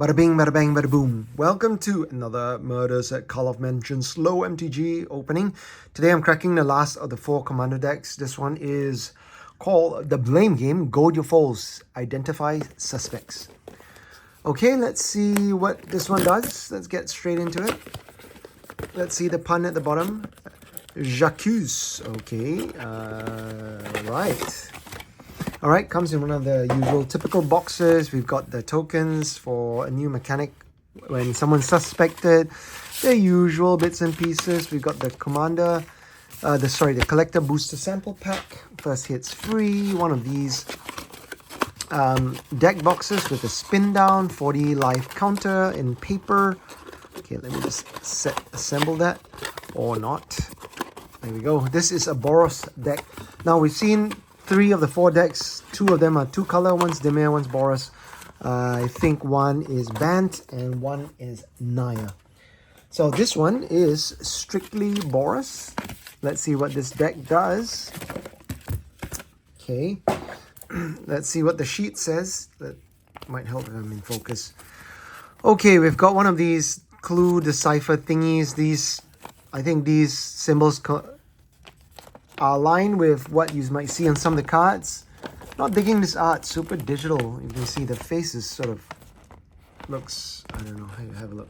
Bada bing, bada bang, bada boom. Welcome to another Murders at Karlov Manor low MTG opening. Today I'm cracking the last of the 4 commander decks. This one is called the Blame Game. Goad your foes. Identify suspects. Okay, let's see what this one does. Let's get straight into it. Let's see the pun at the bottom. J'accuse. Okay, right. Alright, comes in one of the usual typical boxes. We've got the tokens for a new mechanic when someone's suspected. The usual bits and pieces. We've got the commander, the collector booster sample pack. First hit's free. One of these deck boxes with a spin down, 40 life counter in paper. Okay, let me just assemble that or not. There we go. This is a Boros deck. Now we've seen 3 of the 4 decks. 2 of them are 2-color. One's Demir, one's Boros. I think one is Bant and one is Naya. So this one is strictly Boros. Let's see what this deck does. Okay. Let's see what the sheet says. That might help if I'm in focus. Okay, we've got one of these clue decipher thingies. I think these symbols are aligned with what you might see on some of the cards. Not digging this art, super digital. You can see the faces sort of looks, I don't know, have a look.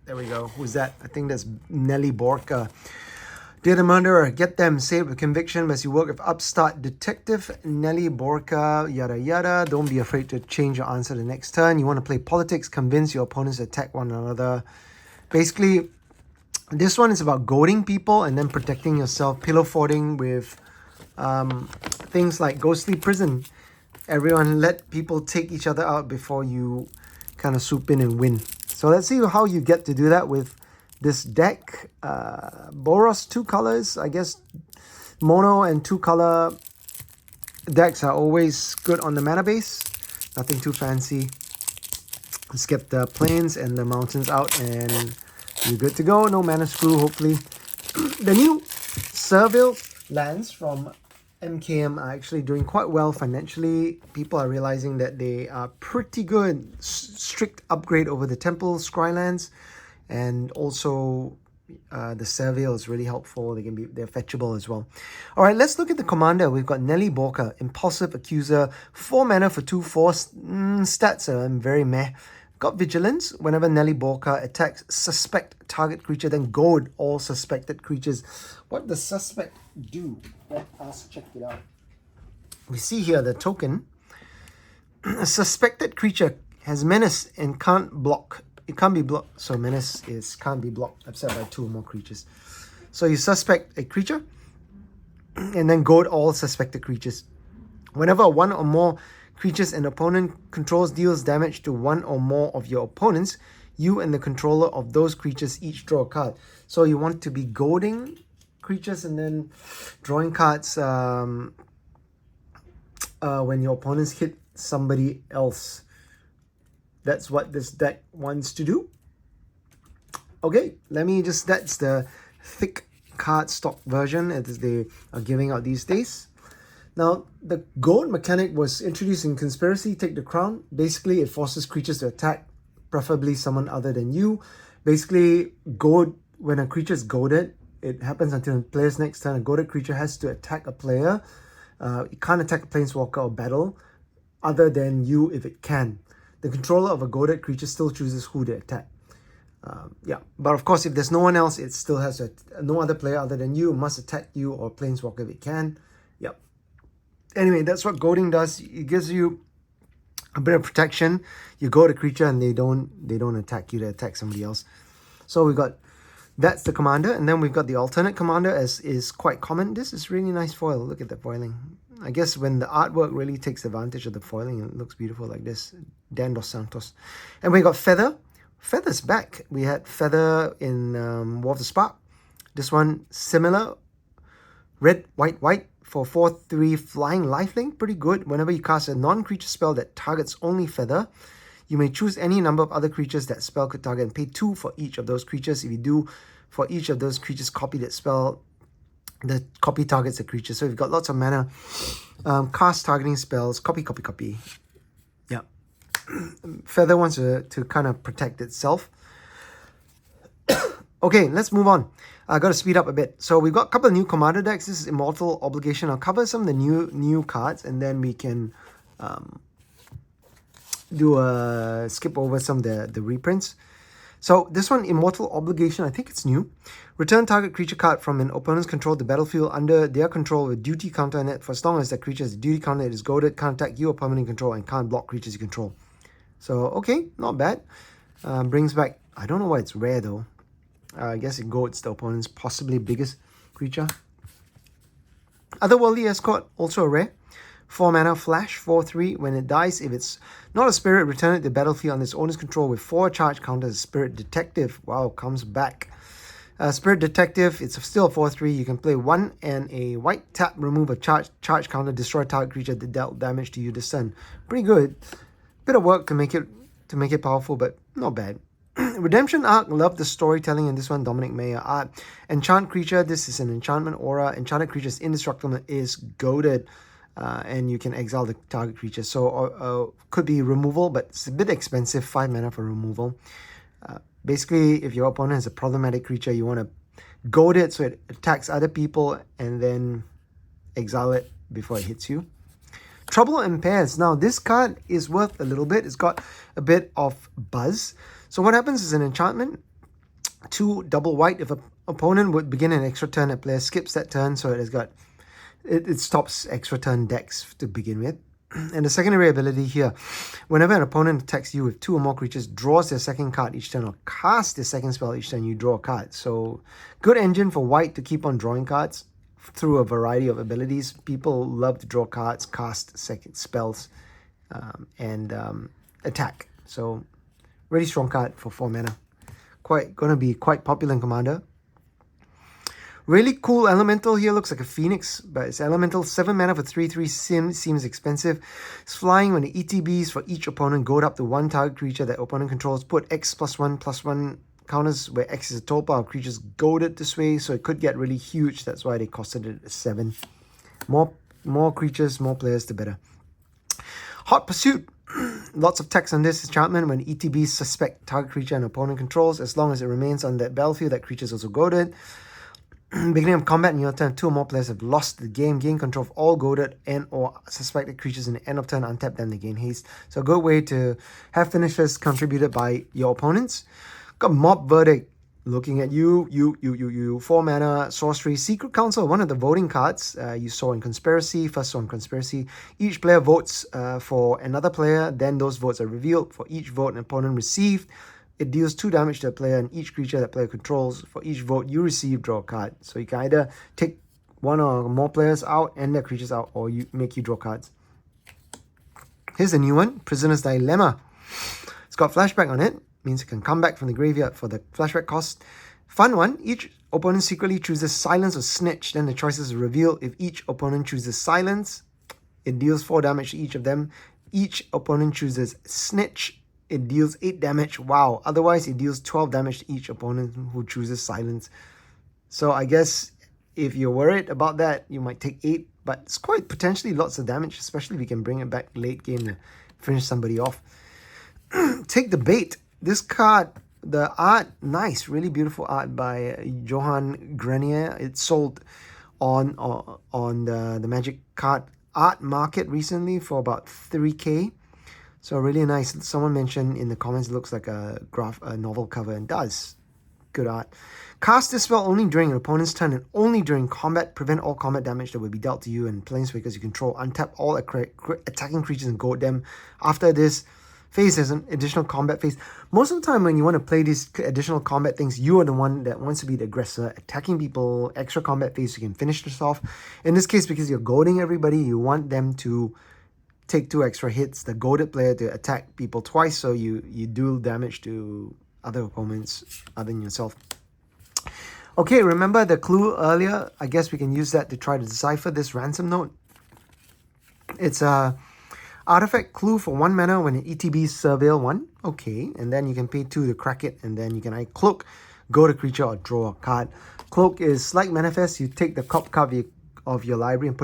There we go. Who's that? I think that's Nelly Borka. Dear the murderer, get them, say it with conviction as you work with upstart detective Nelly Borka, yada yada. Don't be afraid to change your answer the next turn. You want to play politics, convince your opponents to attack one another. Basically, this one is about goading people and then protecting yourself, pillow forting with things like ghostly prison. Everyone let people take each other out before you kind of swoop in and win. So let's see how you get to do that with this deck. Boros 2 colors, I guess mono and 2-color decks are always good on the mana base. Nothing too fancy. Let's get the plains and the mountains out and you're good to go. No mana screw, hopefully. The new Servile lands from MKM are actually doing quite well financially. People are realizing that they are pretty good. Strict upgrade over the Temple Scry lands. And also the Servile is really helpful. They're fetchable as well. Alright, let's look at the commander. We've got Nelly Borka, Impulsive Accuser, 4 mana for 2/4. Stats are very meh. Got Vigilance. Whenever Nelly Borka attacks suspect target creature, then goad all suspected creatures. What does suspect do? Let us check it out. We see here the token. A suspected creature has menace and can't block. It can't be blocked. So menace can't be blocked except by 2 or more creatures. So you suspect a creature and then goad all suspected creatures. Whenever 1 or more creatures an opponent controls deals damage to 1 or more of your opponents, you and the controller of those creatures each draw a card. So you want to be goading creatures and then drawing cards when your opponents hit somebody else. That's what this deck wants to do. Okay, that's the thick card stock version as they are giving out these days. Now, the goad mechanic was introduced in Conspiracy, Take the Crown. Basically, it forces creatures to attack, preferably someone other than you. Basically, goad, when a creature is goaded, it happens until the player's next turn. A goaded creature has to attack a player. It can't attack a planeswalker or battle other than you if it can. The controller of a goaded creature still chooses who to attack. Yeah, but of course, if there's no one else, it still has no other player other than you must attack you or planeswalker if it can. Yep. Anyway, that's what goading does. It gives you a bit of protection. You goad a creature and they don't attack you, they attack somebody else. So that's the commander, and then we've got the alternate commander as is quite common. This is really nice foil. Look at the foiling. I guess when the artwork really takes advantage of the foiling, it looks beautiful like this. Dan Dos Santos. And we got Feather. Feather's back. We had Feather in War of the Spark. This one similar. Red, white, white. For 4/3 flying lifelink, pretty good. Whenever you cast a non-creature spell that targets only Feather, you may choose any number of other creatures that spell could target and pay 2 for each of those creatures. If you do, for each of those creatures, copy that spell. The copy targets the creature. So we've got lots of mana. Cast targeting spells. Copy, copy, copy. Yeah. Feather wants to kind of protect itself. Okay, let's move on. I got to speed up a bit. So we've got a couple of new commander decks. This is Immortal Obligation. I'll cover some of the new cards, and then we can do a skip over some of the reprints. So this one, Immortal Obligation, I think it's new. Return target creature card from an opponent's control to battlefield under their control with duty counter on it for as long as that creature has duty counter. It is goaded, can't attack you or permanent control, and can't block creatures you control. So okay, not bad. Brings back, I don't know why it's rare though. I guess it goads the opponent's possibly biggest creature. Otherworldly Escort, also a rare. 4 mana flash, 4/3. When it dies, if it's not a spirit, return it to the battlefield on its owner's control with 4 charge counters. Spirit Detective, wow, comes back. Spirit Detective, it's still a 4/3. You can play 1 and a white tap, remove a charge counter, destroy target creature that dealt damage to you this turn. Pretty good. Bit of work to make it powerful, but not bad. Redemption Arc, love the storytelling in this one. Dominic Mayer art. Enchant creature, this is an enchantment aura. Enchanted creature's indestructible is goaded. And you can exile the target creature. So could be removal, but it's a bit expensive. 5 mana for removal. Basically, if your opponent has a problematic creature, you want to goad it so it attacks other people and then exile it before it hits you. Trouble in Pairs. Now, this card is worth a little bit. It's got a bit of buzz. So what happens is an enchantment. 2 double white. If an opponent would begin an extra turn, a player skips that turn, so it has got... It stops extra turn decks to begin with. And the secondary ability here, whenever an opponent attacks you with 2 or more creatures, draws their second card each turn or casts their second spell each turn, you draw a card. So good engine for white to keep on drawing cards through a variety of abilities. People love to draw cards, cast second spells, and attack. So really strong card for 4 mana. Gonna be quite popular in Commander. Really cool elemental here, looks like a phoenix, but it's elemental. 7 mana for 3/3 seems expensive. It's flying. When the ETBs for each opponent goad up to 1 target creature that opponent controls. Put X +1/+1 counters where X is the total power of creatures goaded this way, so it could get really huge. That's why they costed it 7. More creatures, more players, the better. Hot Pursuit. Lots of text on this enchantment. When ETBs suspect target creature and opponent controls, as long as it remains on that battlefield, that creature is also goaded. Beginning of combat in your turn, 2 or more players have lost the game. Gain control of all goaded and or suspected creatures in the end of turn. Untap them to gain haste. So a good way to have finishes contributed by your opponents. Got Mob Verdict. Looking at you. 4 mana sorcery. Secret Council, one of the voting cards you saw in Conspiracy. First saw in Conspiracy. Each player votes for another player. Then those votes are revealed. For each vote an opponent received, it deals 2 damage to a player and each creature that player controls. For each vote you receive, draw a card. So you can either take 1 or more players out and their creatures out, or you draw cards. Here's a new one, Prisoner's Dilemma. It's got flashback on it. Means it can come back from the graveyard for the flashback cost. Fun one. Each opponent secretly chooses Silence or Snitch. Then the choices are revealed. If each opponent chooses Silence, it deals 4 damage to each of them. Each opponent chooses Snitch, it deals 8 damage. Wow. Otherwise, it deals 12 damage to each opponent who chooses Silence. So I guess if you're worried about that, you might take 8. But it's quite potentially lots of damage, especially if you can bring it back late game to finish somebody off. Take the Bait. This card, the art, nice. Really beautiful art by Johan Grenier. It's sold on the Magic card art market recently for about 3K. So really nice. Someone mentioned in the comments it looks like a novel cover, and does. Good art. Cast this spell only during an opponent's turn and only during combat. Prevent all combat damage that will be dealt to you and planeswalkers you control. Untap all attacking creatures and goad them. After this phase has an additional combat phase. Most of the time when you want to play these additional combat things, you are the one that wants to be the aggressor, attacking people, extra combat phase, you can finish this off. In this case, because you're goading everybody, you want them to take 2 extra hits, the goaded player to attack people twice, so you deal damage to other opponents other than yourself. Okay, remember the clue earlier? I guess we can use that to try to decipher this ransom note. It's a artifact clue for 1 mana when an ETB surveil 1. Okay, and then you can pay 2 to crack it, and then you can either cloak, goad a creature, or draw a card. Cloak is like Manifest. You take the cop card of your of your library and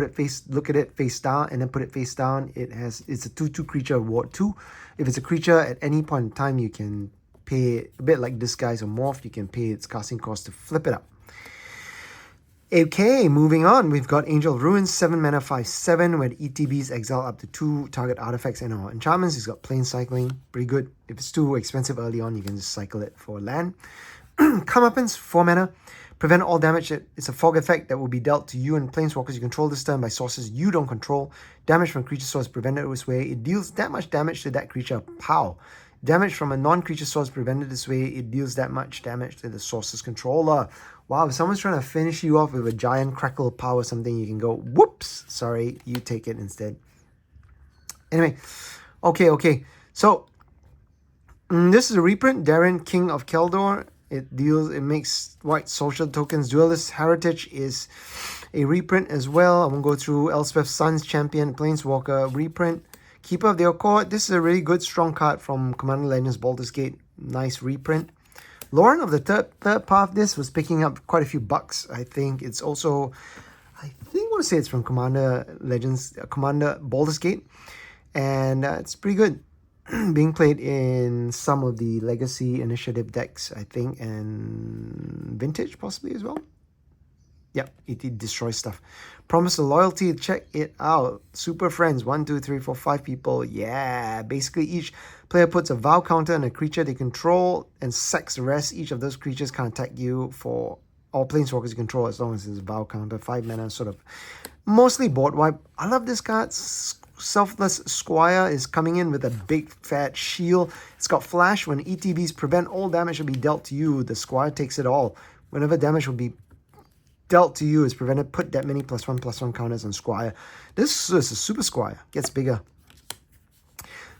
look at it face down, and then put it face down. It's a 2/2 creature, ward 2. If it's a creature at any point in time, you can pay a bit like this guy's a morph. You can pay its casting cost to flip it up. Okay, moving on, we've got Angel of Ruins, 7 mana, 5/7. When ETBs exile up to 2 target artifacts and/or enchantments. He's got plain cycling, pretty good. If it's too expensive early on, you can just cycle it for land. Comeuppance, 4 mana, prevent all damage. It's a fog effect that will be dealt to you and planeswalkers you control this turn by sources you don't control. Damage from creature source prevented this way. It deals that much damage to that creature. Pow! Damage from a non-creature source prevented this way. It deals that much damage to the source's controller. Wow, if someone's trying to finish you off with a giant crackle power or something, you can go, whoops, sorry, you take it instead. Anyway, okay. So, this is a reprint, Darren, King of Keldor. It makes white social tokens. Duelist Heritage is a reprint as well. I won't go through. Elspeth Sun's Champion, Planeswalker, reprint. Keeper of the Accord. This is a really good, strong card from Commander Legends Baldur's Gate. Nice reprint. Lauren of the third path, this was picking up quite a few bucks. I think it's also, I want to say it's from Commander Legends, Commander Baldur's Gate. And it's pretty good. Being played in some of the Legacy Initiative decks, I think, and Vintage possibly as well. Yeah, it destroys stuff. Promise of Loyalty, check it out. Super Friends, 1, 2, 3, 4, 5 people. Yeah, basically each player puts a vow counter on a creature they control and sacks the rest. Each of those creatures can attack you for all planeswalkers you control as long as it's a vow counter. 5 mana, sort of mostly board wipe. I love this card. Selfless Squire is coming in with a big fat shield. It's got flash. When ETBs prevent all damage will be dealt to you, the Squire takes it all. Whenever damage will be dealt to you is prevented, put that many +1/+1 counters on Squire. This is a Super Squire. Gets bigger.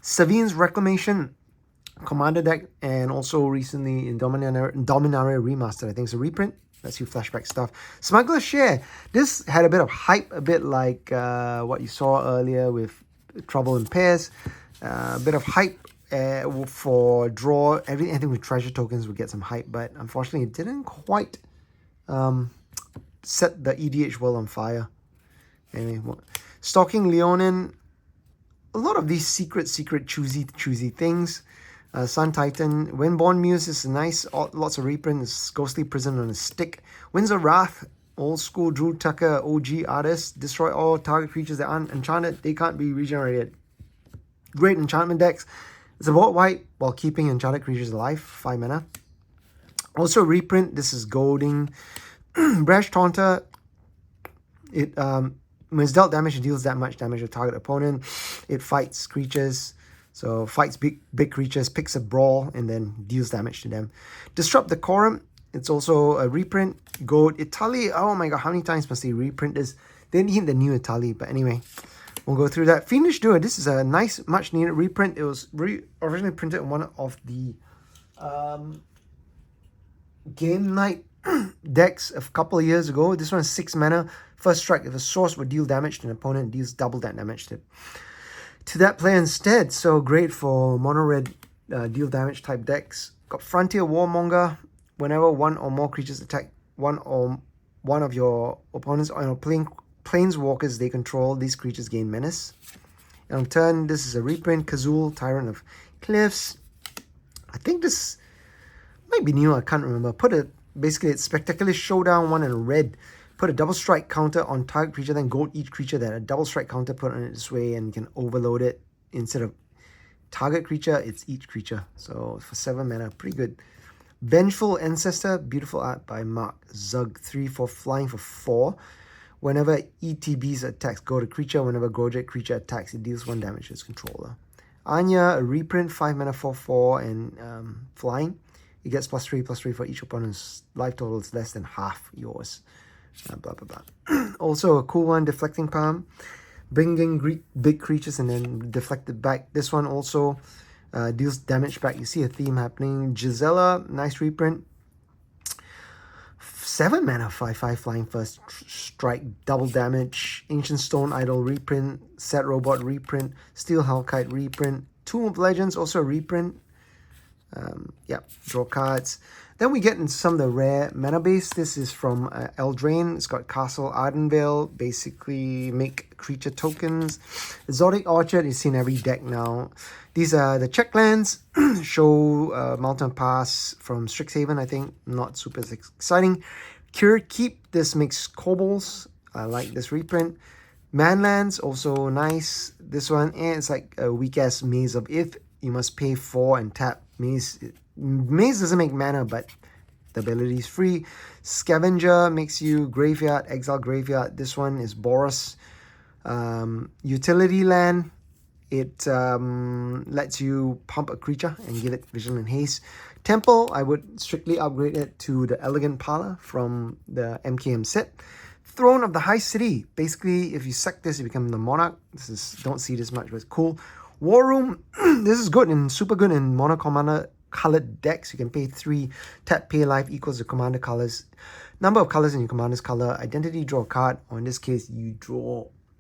Savine's Reclamation, Commander deck, and also recently in Dominaria Remastered. I think it's a reprint. Lets you flashback stuff. Smuggler's Share. This had a bit of hype, a bit like what you saw earlier with Trouble in Pairs. A bit of hype for draw. Anything with treasure tokens would get some hype, but unfortunately it didn't quite set the EDH world on fire. Anyway, Stalking Leonin. A lot of these secret, choosy things. Sun Titan. Windborn Muse is nice. Lots of reprints. Ghostly Prison on a Stick. Winds of Wrath. Old school Drew Tucker OG artist. Destroy all target creatures that aren't enchanted. They can't be regenerated. Great enchantment decks. It's a board wipe while keeping enchanted creatures alive. 5 mana. Also reprint. This is Goading. Brash Taunter. It when it's dealt damage, it deals that much damage to target opponent. It fights creatures. So fights big creatures, picks a brawl, and then deals damage to them. Disrupt the Quorum. It's also a reprint. Goad Italy. Oh my god, how many times must they reprint this? They need the new Italy, but anyway, we'll go through that. Fiendish Duo. This is a nice, much needed reprint. It was originally printed in one of the Game Night decks a couple of years ago. This one is 6 mana. First strike. If a source would deal damage to an opponent, it deals double that damage to that player instead. So great for mono red deal damage type decks. Got Frontier Warmonger. Whenever one or more creatures attack one of your opponents or planeswalkers they control, these creatures gain menace. And on turn, this is a reprint. Kazul, Tyrant of Cliffs. I think this might be new. I can't remember. Basically it's Spectacular Showdown, 1 in red. Put a double strike counter on target creature, then gold each creature that a double strike counter put on it this way, and you can overload it. Instead of target creature, it's each creature. So for 7 mana, pretty good. Vengeful Ancestor, beautiful art by Mark Zug. 3/4 flying for 4. Whenever ETBs attacks, go to creature. Whenever Gojek creature attacks, it deals 1 damage to its controller. Anya, a reprint, 5 mana, 4/4, and flying. It gets +3/+3 for each opponent's life total is less than half yours. Blah, blah, blah. Also a cool one, Deflecting Palm. Bringing big creatures and then deflect it back. This one also deals damage back. You see a theme happening. Gisela, nice reprint. 7 mana, 5/5 flying first strike, double damage. Ancient Stone Idol reprint. Set Robot reprint. Steel Hellkite reprint. Tomb of Legends also a reprint. Yeah, draw cards. Then we get into some of the rare mana base. This is from Eldraine. It's got Castle Ardenvale. Basically, make creature tokens. Exotic Orchard is in every deck now. These are the check lands. Show Mountain Pass from Strixhaven, I think. Not super exciting. Cure Keep. This makes kobolds. I like this reprint. Manlands, also nice. This one, and it's like a weak-ass Maze of Ith. You must pay 4 and tap. Maze doesn't make mana, but the ability is free. Scavenger makes you graveyard, exile graveyard. This one is Boros. Utility land. It lets you pump a creature and give it vision and haste. Temple, I would strictly upgrade it to the Elegant Parlor from the MKM set. Throne of the High City. Basically, if you sack this, you become the Monarch. Don't see this much, but it's cool. War Room. This is good and super good in Mono Commander colored decks. You can pay 3, tap, pay life equals the commander colors. Number of colors in your commander's color. Identity, draw a card. Or in this case, you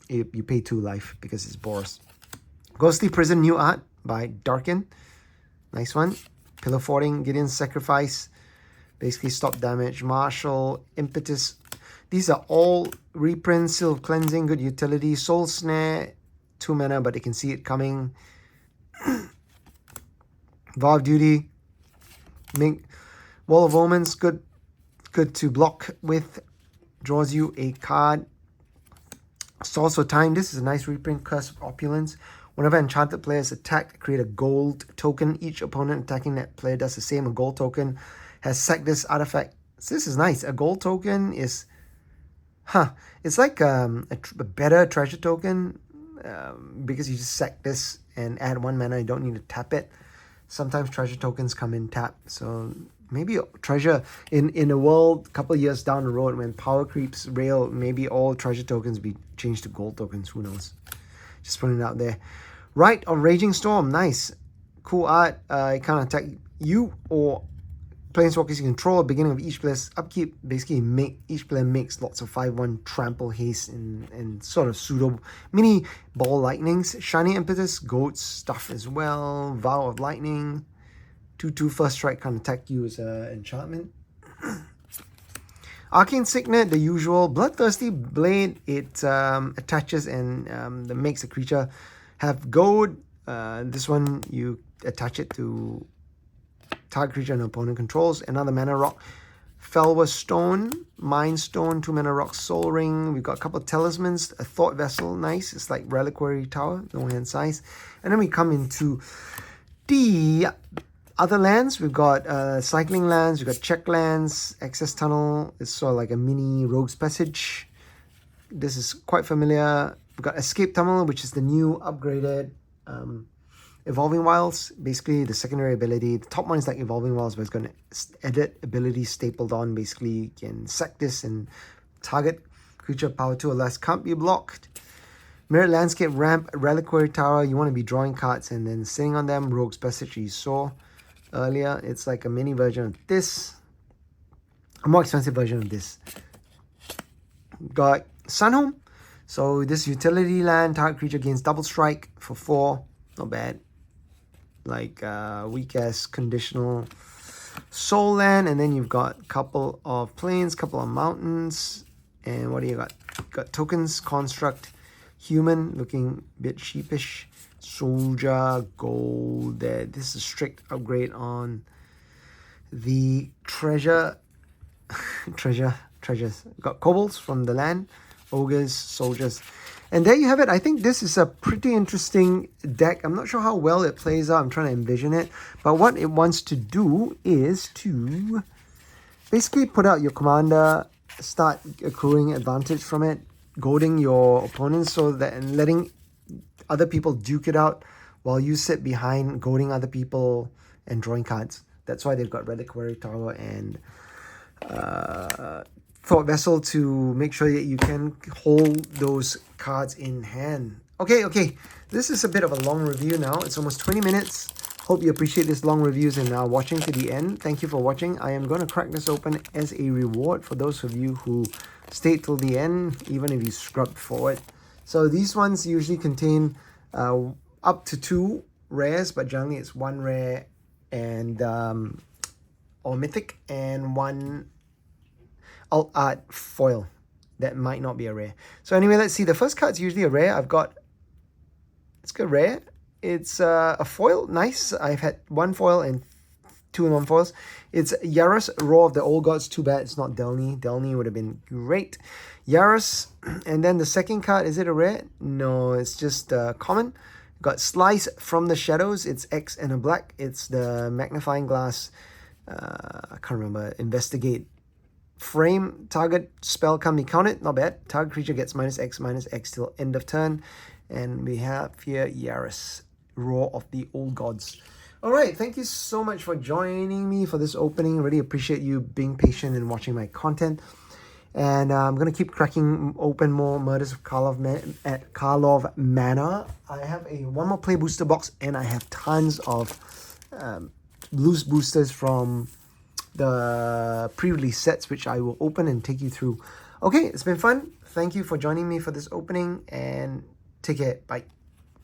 pay 2 life because it's Boros. Ghostly Prison New Art by Darkin. Nice one. Pillar Fording, Gideon's Sacrifice. Basically stop damage. Marshal, Impetus. These are all reprints. Seal of Cleansing, good utility. Soul Snare, 2 mana, but they can see it coming. Vow of Duty. Wall of Omens, good to block with. Draws you a card. Source of Time. This is a nice reprint. Curse of Opulence. Whenever enchanted players attack, create a gold token. Each opponent attacking that player does the same. A gold token has sacked this artifact. So this is nice. A gold token is... It's like a better treasure token because you just sack this and add 1 mana. You don't need to tap it. Sometimes treasure tokens come in tap. So maybe treasure in a world a couple of years down the road when power creeps rail, maybe all treasure tokens be changed to gold tokens. Who knows? Just putting it out there. Rite of Raging Storm. Nice. Cool art. It can't attack you or planeswalkers you control at the beginning of each player's upkeep. Basically, each player makes lots of 5/1 trample haste and sort of pseudo mini ball lightnings. Shining Impetus, goat stuff as well. Vow of Lightning. 2/2 first strike can't attack you as an enchantment. Arcane Signet, the usual. Bloodthirsty Blade, it attaches and makes a creature have goad. This one, you attach it to target creature an opponent controls. Another mana rock. Felwa Stone, Mind Stone, 2 mana rock, Soul Ring. We've got a couple of talismans. A Thought Vessel, nice. It's like Reliquary Tower, no hand size. And then we come into the other lands. We've got cycling lands, we've got check lands, access tunnel. It's sort of like a mini Rogue's Passage. This is quite familiar. We've got Escape Tunnel, which is the new upgraded Evolving Wilds. Basically, the secondary ability. The top one is like Evolving Wilds, but it's going to edit ability stapled on. Basically, you can sack this and target creature power 2 or less. Can't be blocked. Mirrored Landscape Ramp, Reliquary Tower. You want to be drawing cards and then sitting on them. Rogue's Passage you saw earlier. It's like a mini version of this. A more expensive version of this. Got Sunhome. So this utility land, target creature gains double strike for 4. Not bad. Like weak-ass conditional soul land. And then you've got a couple of plains, couple of mountains. And what do you got? You've got tokens, construct, human, looking a bit sheepish. Soldier, gold there. This is a strict upgrade on the treasures. Got kobolds from the land, ogres, soldiers. And there you have it. I think this is a pretty interesting deck. I'm not sure how well it plays out. I'm trying to envision it. But what it wants to do is to basically put out your commander, start accruing advantage from it, goading your opponents so that and letting other people duke it out while you sit behind goading other people and drawing cards. That's why they've got Reliquary Tower and Thought Vessel to make sure that you can hold those cards in hand. Okay. This is a bit of a long review now. It's almost 20 minutes. Hope you appreciate these long reviews and are watching to the end. Thank you for watching. I am going to crack this open as a reward for those of you who stayed till the end, even if you scrubbed forward. So these ones usually contain up to 2 rares, but generally it's 1 rare and or mythic, and one alt art foil. That might not be a rare. So anyway, let's see. The first card's usually a rare. It's a rare. It's a foil. Nice. I've had one foil and two non-foils. It's Yaros, Roar of the Old Gods. Too bad it's not Delny. Delny would have been great. Yaros. And then the second card, is it a rare? No, it's just common. Got Slice from the Shadows. It's X and a black. It's the Magnifying Glass. I can't remember. Investigate. Frame. Target spell can't be counted. Not bad. Target creature gets -X till end of turn. And we have here Yaros, Roar of the Old Gods. Alright, thank you so much for joining me for this opening. Really appreciate you being patient and watching my content. And I'm going to keep cracking open more Murders of at Karlov Manor. I have one more play booster box, and I have tons of loose boosters from the pre-release sets, which I will open and take you through. Okay, it's been fun. Thank you for joining me for this opening, and take care. Bye.